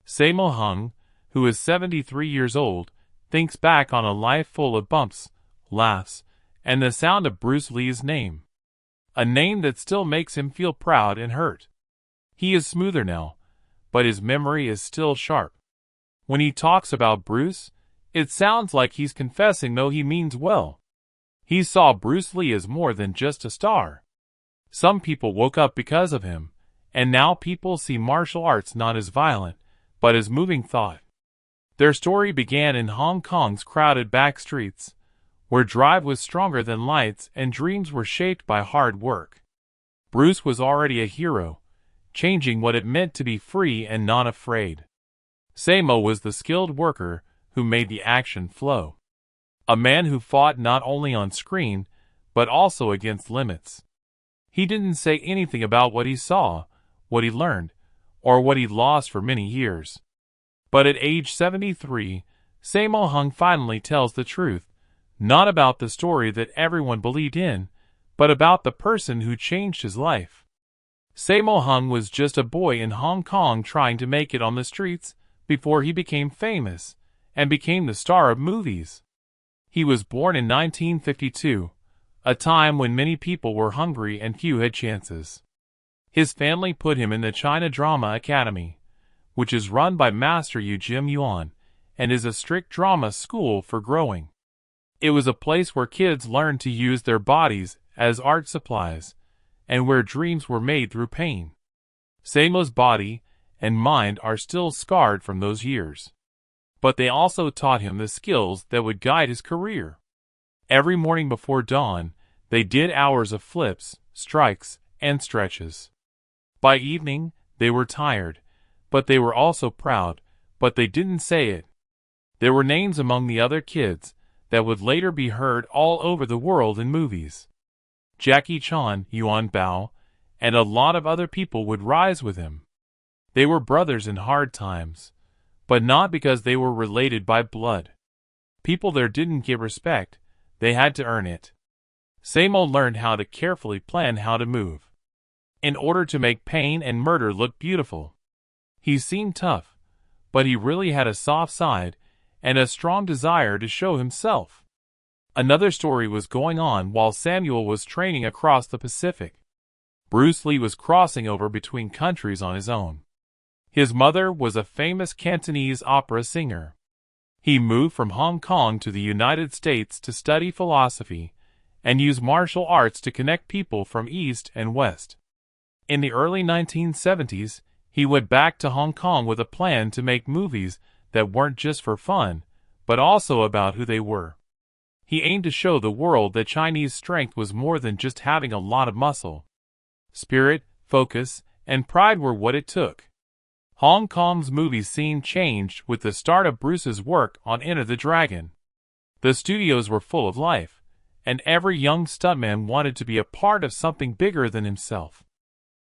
Sammo Hung, who is 73 years old, thinks back on a life full of bumps, laughs, and the sound of Bruce Lee's name. A name that still makes him feel proud and hurt. He is smoother now, but his memory is still sharp. When he talks about Bruce, it sounds like he's confessing, though he means well. He saw Bruce Lee as more than just a star. Some people woke up because of him, and now people see martial arts not as violent, but as moving thought. Their story began in Hong Kong's crowded back streets, where drive was stronger than lights and dreams were shaped by hard work. Bruce was already a hero, changing what it meant to be free and not afraid. Sammo was the skilled worker who made the action flow. A man who fought not only on screen, but also against limits. He didn't say anything about what he saw, what he learned, or what he lost for many years. But at age 73, Sammo Hung finally tells the truth, not about the story that everyone believed in, but about the person who changed his life. Sammo Hung was just a boy in Hong Kong trying to make it on the streets before he became famous and became the star of movies. He was born in 1952, a time when many people were hungry and few had chances. His family put him in the China Drama Academy, which is run by Master Yu Jim Yuan and is a strict drama school for growing. It was a place where kids learned to use their bodies as art supplies, and where dreams were made through pain. Sammo's body and mind are still scarred from those years. But they also taught him the skills that would guide his career. Every morning before dawn, they did hours of flips, strikes, and stretches. By evening, they were tired, but they were also proud, but they didn't say it. There were names among the other kids that would later be heard all over the world in movies. Jackie Chan, Yuan Bao, and a lot of other people would rise with him. They were brothers in hard times, but not because they were related by blood. People there didn't get respect, they had to earn it. Sammo learned how to carefully plan how to move, in order to make pain and murder look beautiful. He seemed tough, but he really had a soft side and a strong desire to show himself. Another story was going on while Samuel was training across the Pacific. Bruce Lee was crossing over between countries on his own. His mother was a famous Cantonese opera singer. He moved from Hong Kong to the United States to study philosophy and use martial arts to connect people from East and West. In the early 1970s, he went back to Hong Kong with a plan to make movies that weren't just for fun, but also about who they were. He aimed to show the world that Chinese strength was more than just having a lot of muscle. Spirit, focus, and pride were what it took. Hong Kong's movie scene changed with the start of Bruce's work on Enter the Dragon. The studios were full of life, and every young stuntman wanted to be a part of something bigger than himself.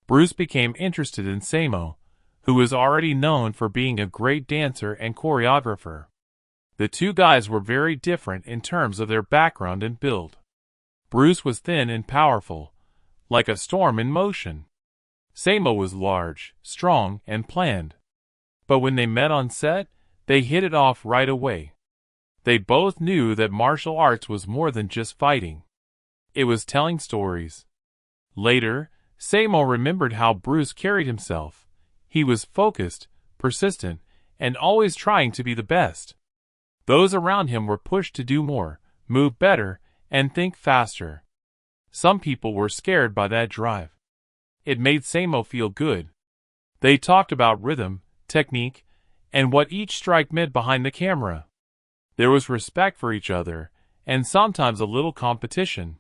Bruce became interested in Sammo, who was already known for being a great dancer and choreographer. The two guys were very different in terms of their background and build. Bruce was thin and powerful, like a storm in motion. Sammo was large, strong, and planned. But when they met on set, they hit it off right away. They both knew that martial arts was more than just fighting. It was telling stories. Later, Sammo remembered how Bruce carried himself. He was focused, persistent, and always trying to be the best. Those around him were pushed to do more, move better, and think faster. Some people were scared by that drive. It made Sammo feel good. They talked about rhythm, technique, and what each strike meant behind the camera. There was respect for each other, and sometimes a little competition.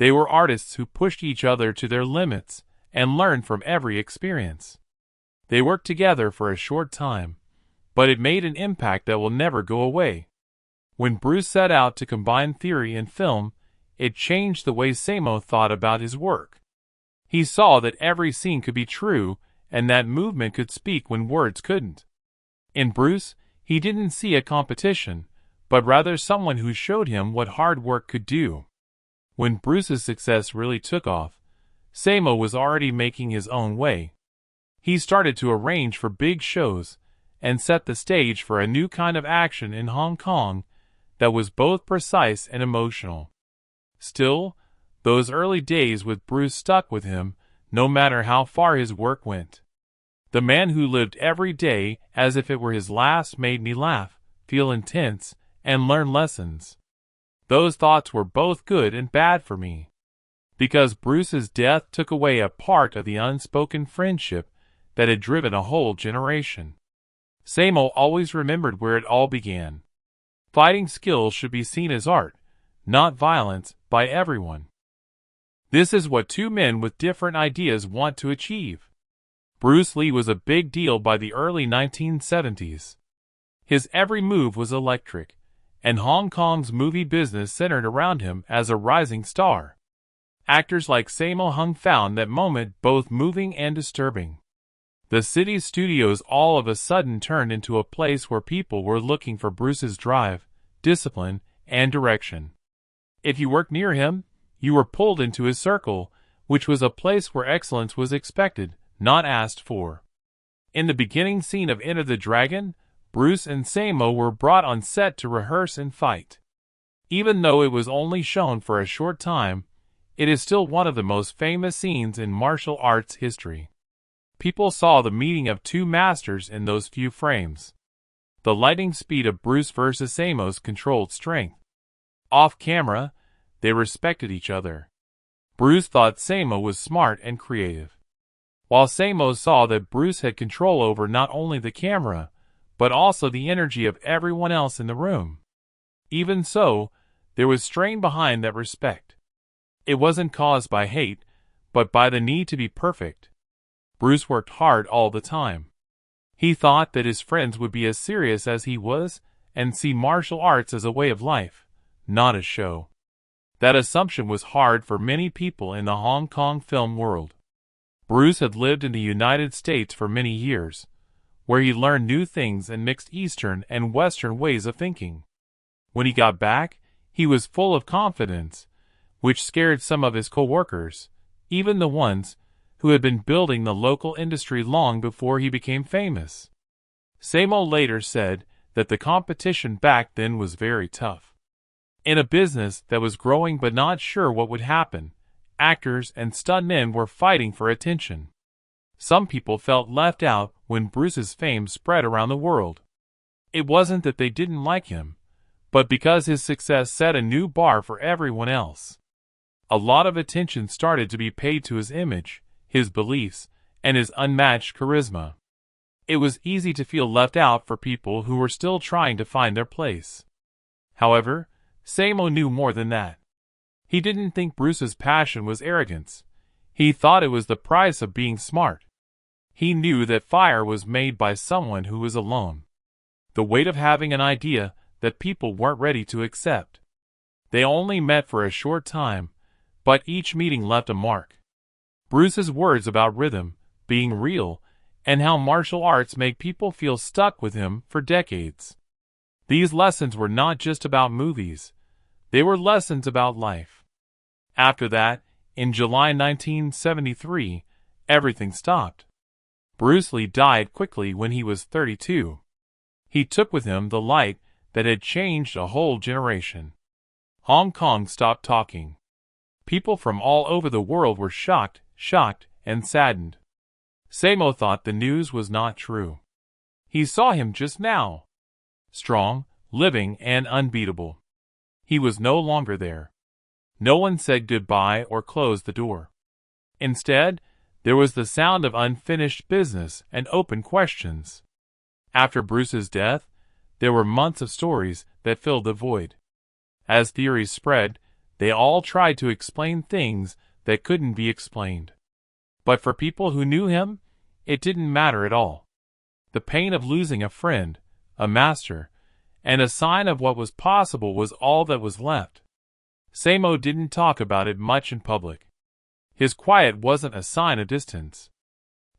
They were artists who pushed each other to their limits and learned from every experience. They worked together for a short time, but it made an impact that will never go away. When Bruce set out to combine theory and film, it changed the way Sammo thought about his work. He saw that every scene could be true, and that movement could speak when words couldn't. In Bruce, he didn't see a competition, but rather someone who showed him what hard work could do. When Bruce's success really took off, Sammo was already making his own way. He started to arrange for big shows, and set the stage for a new kind of action in Hong Kong that was both precise and emotional. Still, those early days with Bruce stuck with him, no matter how far his work went. The man who lived every day as if it were his last made me laugh, feel intense, and learn lessons. Those thoughts were both good and bad for me. Because Bruce's death took away a part of the unspoken friendship that had driven a whole generation. Sammo always remembered where it all began. Fighting skills should be seen as art, not violence, by everyone. This is what two men with different ideas want to achieve. Bruce Lee was a big deal by the early 1970s. His every move was electric, and Hong Kong's movie business centered around him as a rising star. Actors like Sammo Hung found that moment both moving and disturbing. The city's studios all of a sudden turned into a place where people were looking for Bruce's drive, discipline, and direction. If you worked near him, you were pulled into his circle, which was a place where excellence was expected, not asked for. In the beginning scene of Enter the Dragon, Bruce and Sammo were brought on set to rehearse and fight. Even though it was only shown for a short time, it is still one of the most famous scenes in martial arts history. People saw the meeting of two masters in those few frames. The lightning speed of Bruce versus Sammo's controlled strength. Off camera, they respected each other. Bruce thought Sammo was smart and creative, while Sammo saw that Bruce had control over not only the camera, but also the energy of everyone else in the room. Even so, there was strain behind that respect. It wasn't caused by hate, but by the need to be perfect. Bruce worked hard all the time. He thought that his friends would be as serious as he was, and see martial arts as a way of life, not a show. That assumption was hard for many people in the Hong Kong film world. Bruce had lived in the United States for many years, where he learned new things and mixed Eastern and Western ways of thinking. When he got back, he was full of confidence, which scared some of his co-workers, even the ones who had been building the local industry long before he became famous. Sammo later said that the competition back then was very tough. In a business that was growing but not sure what would happen, actors and stuntmen were fighting for attention. Some people felt left out when Bruce's fame spread around the world. It wasn't that they didn't like him, but because his success set a new bar for everyone else. A lot of attention started to be paid to his image, his beliefs, and his unmatched charisma. It was easy to feel left out for people who were still trying to find their place. However, Sammo knew more than that. He didn't think Bruce's passion was arrogance. He thought it was the price of being smart. He knew that fire was made by someone who was alone. The weight of having an idea that people weren't ready to accept. They only met for a short time, but each meeting left a mark. Bruce's words about rhythm, being real, and how martial arts make people feel stuck with him for decades. These lessons were not just about movies. They were lessons about life. After that, in July 1973, everything stopped. Bruce Lee died quickly when he was 32. He took with him the light that had changed a whole generation. Hong Kong stopped talking. People from all over the world were shocked, and saddened. Sammo thought the news was not true. He saw him just now. Strong, living, and unbeatable. He was no longer there. No one said goodbye or closed the door. Instead, there was the sound of unfinished business and open questions. After Bruce's death, there were months of stories that filled the void. As theories spread, they all tried to explain things that couldn't be explained. But for people who knew him, it didn't matter at all. The pain of losing a friend, a master, and a sign of what was possible was all that was left. Sammo didn't talk about it much in public. His quiet wasn't a sign of distance.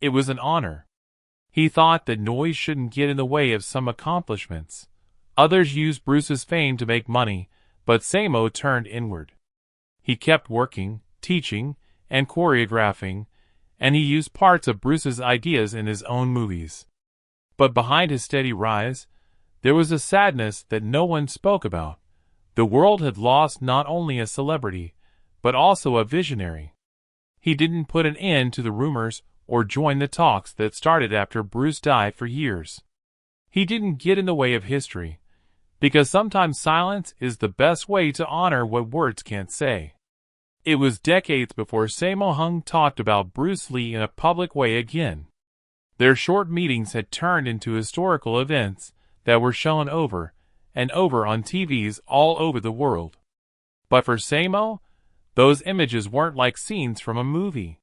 It was an honor. He thought that noise shouldn't get in the way of some accomplishments. Others used Bruce's fame to make money, but Sammo turned inward. He kept working, teaching, and choreographing, and he used parts of Bruce's ideas in his own movies. But behind his steady rise, there was a sadness that no one spoke about. The world had lost not only a celebrity, but also a visionary. He didn't put an end to the rumors or join the talks that started after Bruce died for years. He didn't get in the way of history, because sometimes silence is the best way to honor what words can't say. It was decades before Sammo Hung talked about Bruce Lee in a public way again. Their short meetings had turned into historical events that were shown over and over on TVs all over the world. But for Sammo, those images weren't like scenes from a movie.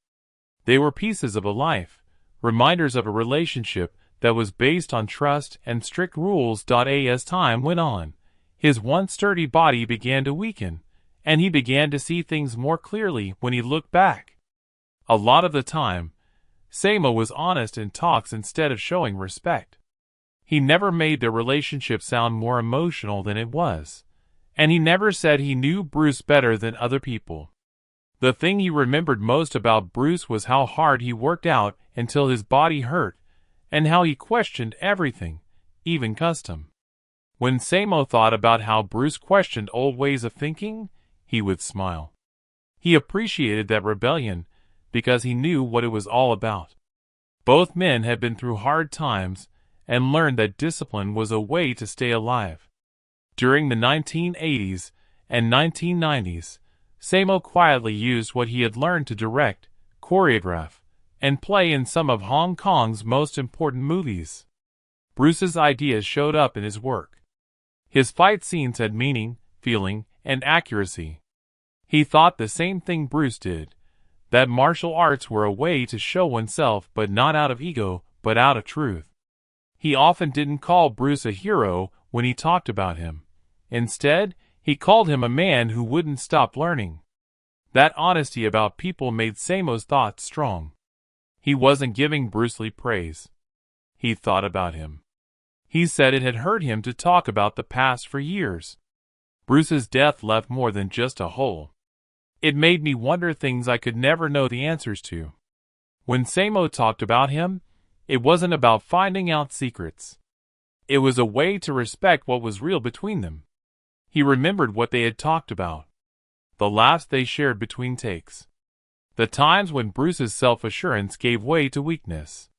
They were pieces of a life, reminders of a relationship that was based on trust and strict rules. As time went on, his once sturdy body began to weaken, and he began to see things more clearly when he looked back. A lot of the time, Sammo was honest in talks instead of showing respect. He never made their relationship sound more emotional than it was, and he never said he knew Bruce better than other people. The thing he remembered most about Bruce was how hard he worked out until his body hurt, and how he questioned everything, even custom. When Sammo thought about how Bruce questioned old ways of thinking, he would smile. He appreciated that rebellion because he knew what it was all about. Both men had been through hard times and learned that discipline was a way to stay alive. During the 1980s and 1990s, Sammo quietly used what he had learned to direct, choreograph, and play in some of Hong Kong's most important movies. Bruce's ideas showed up in his work. His fight scenes had meaning, feeling, and accuracy. He thought the same thing Bruce did, that martial arts were a way to show oneself, but not out of ego, but out of truth. He often didn't call Bruce a hero when he talked about him. Instead, he called him a man who wouldn't stop learning. That honesty about people made Sammo's thoughts strong. He wasn't giving Bruce Lee praise. He thought about him. He said it had hurt him to talk about the past for years. Bruce's death left more than just a hole. It made me wonder things I could never know the answers to. When Sammo talked about him, it wasn't about finding out secrets. It was a way to respect what was real between them. He remembered what they had talked about, the laughs they shared between takes, the times when Bruce's self-assurance gave way to weakness.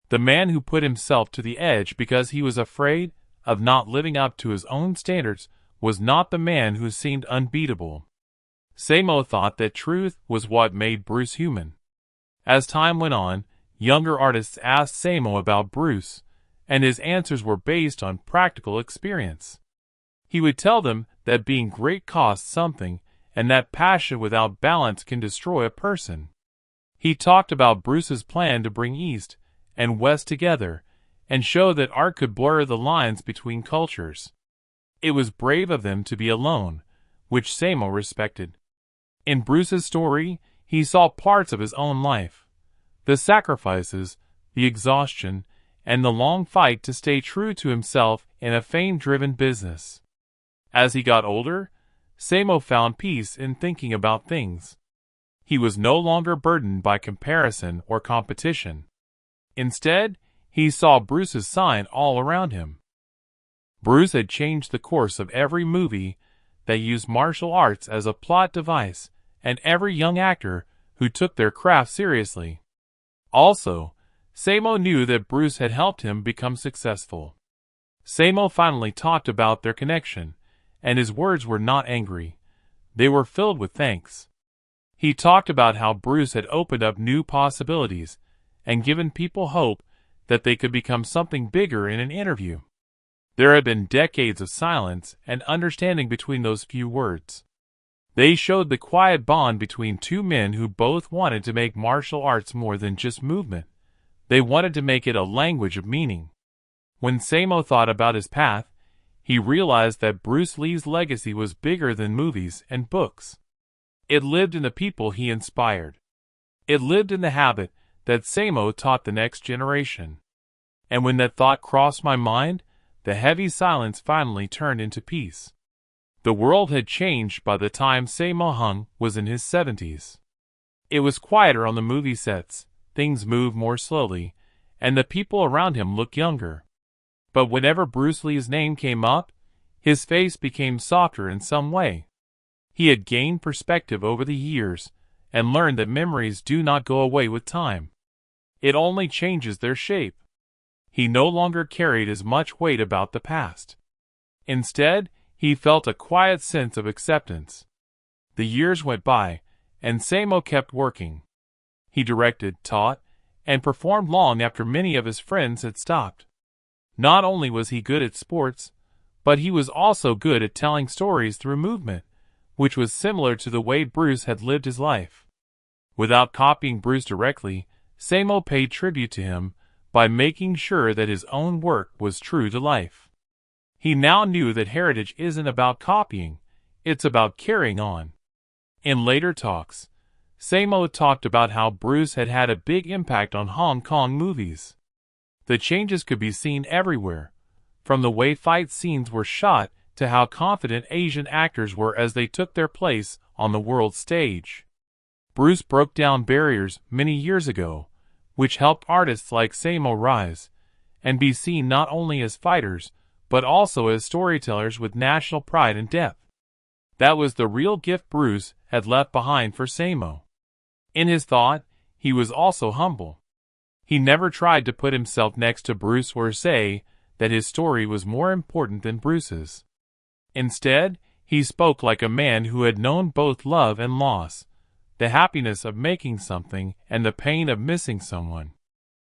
The man who put himself to the edge because he was afraid of not living up to his own standards was not the man who seemed unbeatable. Sammo thought that truth was what made Bruce human. As time went on, younger artists asked Sammo about Bruce, and his answers were based on practical experience. He would tell them that being great costs something, and that passion without balance can destroy a person. He talked about Bruce's plan to bring East and West together, and show that art could blur the lines between cultures. It was brave of them to be alone, which Sammo respected. In Bruce's story, he saw parts of his own life, the sacrifices, the exhaustion, and the long fight to stay true to himself in a fame-driven business. As he got older, Sammo found peace in thinking about things. He was no longer burdened by comparison or competition. Instead, he saw Bruce's sign all around him. Bruce had changed the course of every movie that used martial arts as a plot device, and every young actor who took their craft seriously. Also, Sammo knew that Bruce had helped him become successful. Sammo finally talked about their connection, and his words were not angry. They were filled with thanks. He talked about how Bruce had opened up new possibilities and given people hope that they could become something bigger in an interview. There had been decades of silence and understanding between those few words. They showed the quiet bond between two men who both wanted to make martial arts more than just movement. They wanted to make it a language of meaning. When Sammo thought about his path, he realized that Bruce Lee's legacy was bigger than movies and books. It lived in the people he inspired. It lived in the habit that Sammo taught the next generation. And when that thought crossed my mind, the heavy silence finally turned into peace. The world had changed by the time Sammo Hung was in his 70s. It was quieter on the movie sets, things moved more slowly, and the people around him look younger. But whenever Bruce Lee's name came up, his face became softer in some way. He had gained perspective over the years, and learned that memories do not go away with time. It only changes their shape. He no longer carried as much weight about the past. Instead, he felt a quiet sense of acceptance. The years went by, and Sammo kept working. He directed, taught, and performed long after many of his friends had stopped. Not only was he good at sports, but he was also good at telling stories through movement, which was similar to the way Bruce had lived his life. Without copying Bruce directly, Sammo paid tribute to him by making sure that his own work was true to life. He now knew that heritage isn't about copying, it's about carrying on. In later talks, Sammo talked about how Bruce had had a big impact on Hong Kong movies. The changes could be seen everywhere, from the way fight scenes were shot to how confident Asian actors were as they took their place on the world stage. Bruce broke down barriers many years ago, which helped artists like Sammo rise and be seen not only as fighters, but also as storytellers with national pride and depth. That was the real gift Bruce had left behind for Sammo. In his thought, he was also humble. He never tried to put himself next to Bruce or say that his story was more important than Bruce's. Instead, he spoke like a man who had known both love and loss, the happiness of making something and the pain of missing someone.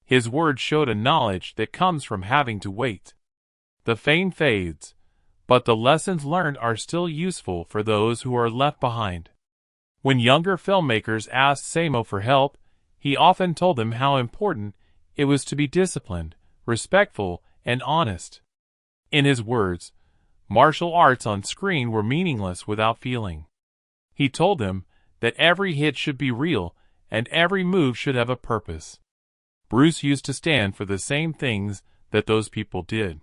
His words showed a knowledge that comes from having to wait. The fame fades, but the lessons learned are still useful for those who are left behind. When younger filmmakers asked Sammo for help, he often told them how important it was to be disciplined, respectful, and honest. In his words, martial arts on screen were meaningless without feeling. He told them that every hit should be real and every move should have a purpose. Bruce used to stand for the same things that those people did.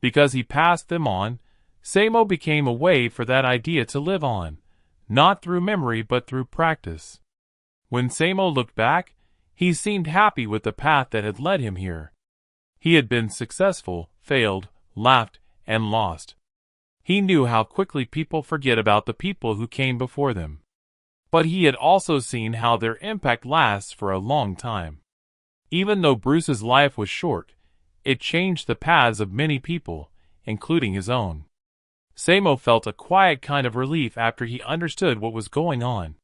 Because he passed them on, Sammo became a way for that idea to live on, not through memory but through practice. When Sammo looked back, he seemed happy with the path that had led him here. He had been successful, failed, laughed, and lost. He knew how quickly people forget about the people who came before them. But he had also seen how their impact lasts for a long time. Even though Bruce's life was short, it changed the paths of many people, including his own. Sammo felt a quiet kind of relief after he understood what was going on.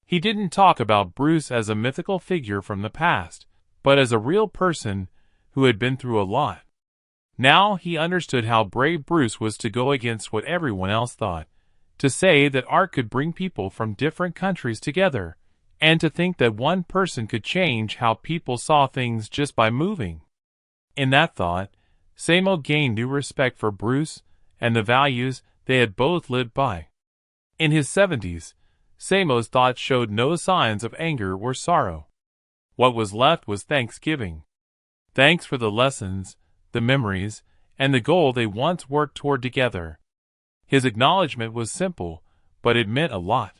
He didn't talk about Bruce as a mythical figure from the past, but as a real person who had been through a lot. Now he understood how brave Bruce was to go against what everyone else thought, to say that art could bring people from different countries together, and to think that one person could change how people saw things just by moving. In that thought, Sammo gained new respect for Bruce and the values they had both lived by. In his 70s, Sammo's thoughts showed no signs of anger or sorrow. What was left was thanksgiving. Thanks for the lessons, the memories, and the goal they once worked toward together. His acknowledgement was simple, but it meant a lot.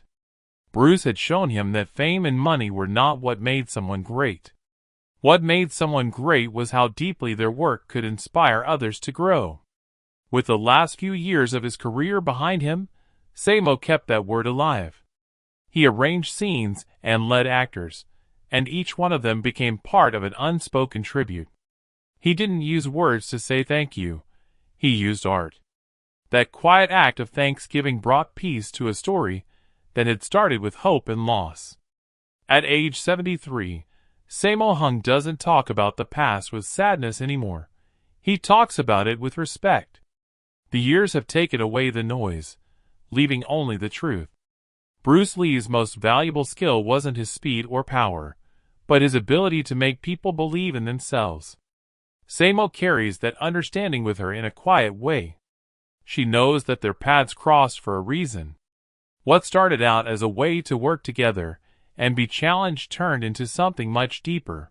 Bruce had shown him that fame and money were not what made someone great. What made someone great was how deeply their work could inspire others to grow. With the last few years of his career behind him, Sammo kept that word alive. He arranged scenes and led actors, and each one of them became part of an unspoken tribute. He didn't use words to say thank you. He used art. That quiet act of thanksgiving brought peace to a story that had started with hope and loss. At age 73, Sammo Hung doesn't talk about the past with sadness anymore. He talks about it with respect. The years have taken away the noise, leaving only the truth. Bruce Lee's most valuable skill wasn't his speed or power, but his ability to make people believe in themselves. Sammo carries that understanding with her in a quiet way. She knows that their paths crossed for a reason. What started out as a way to work together and be challenged turned into something much deeper,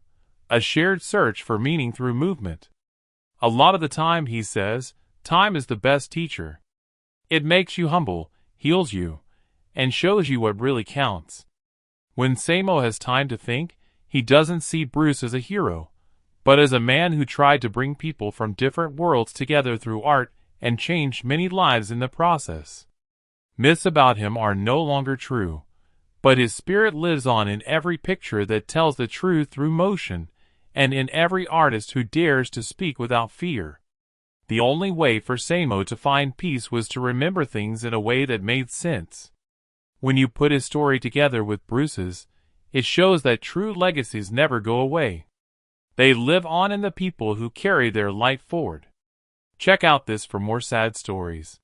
a shared search for meaning through movement. A lot of the time, he says, time is the best teacher. It makes you humble, heals you, and shows you what really counts. When Sammo has time to think, he doesn't see Bruce as a hero, but as a man who tried to bring people from different worlds together through art and changed many lives in the process. Myths about him are no longer true, but his spirit lives on in every picture that tells the truth through motion, and in every artist who dares to speak without fear. The only way for Sammo to find peace was to remember things in a way that made sense. When you put his story together with Bruce's, it shows that true legacies never go away. They live on in the people who carry their light forward. Check out this for more sad stories.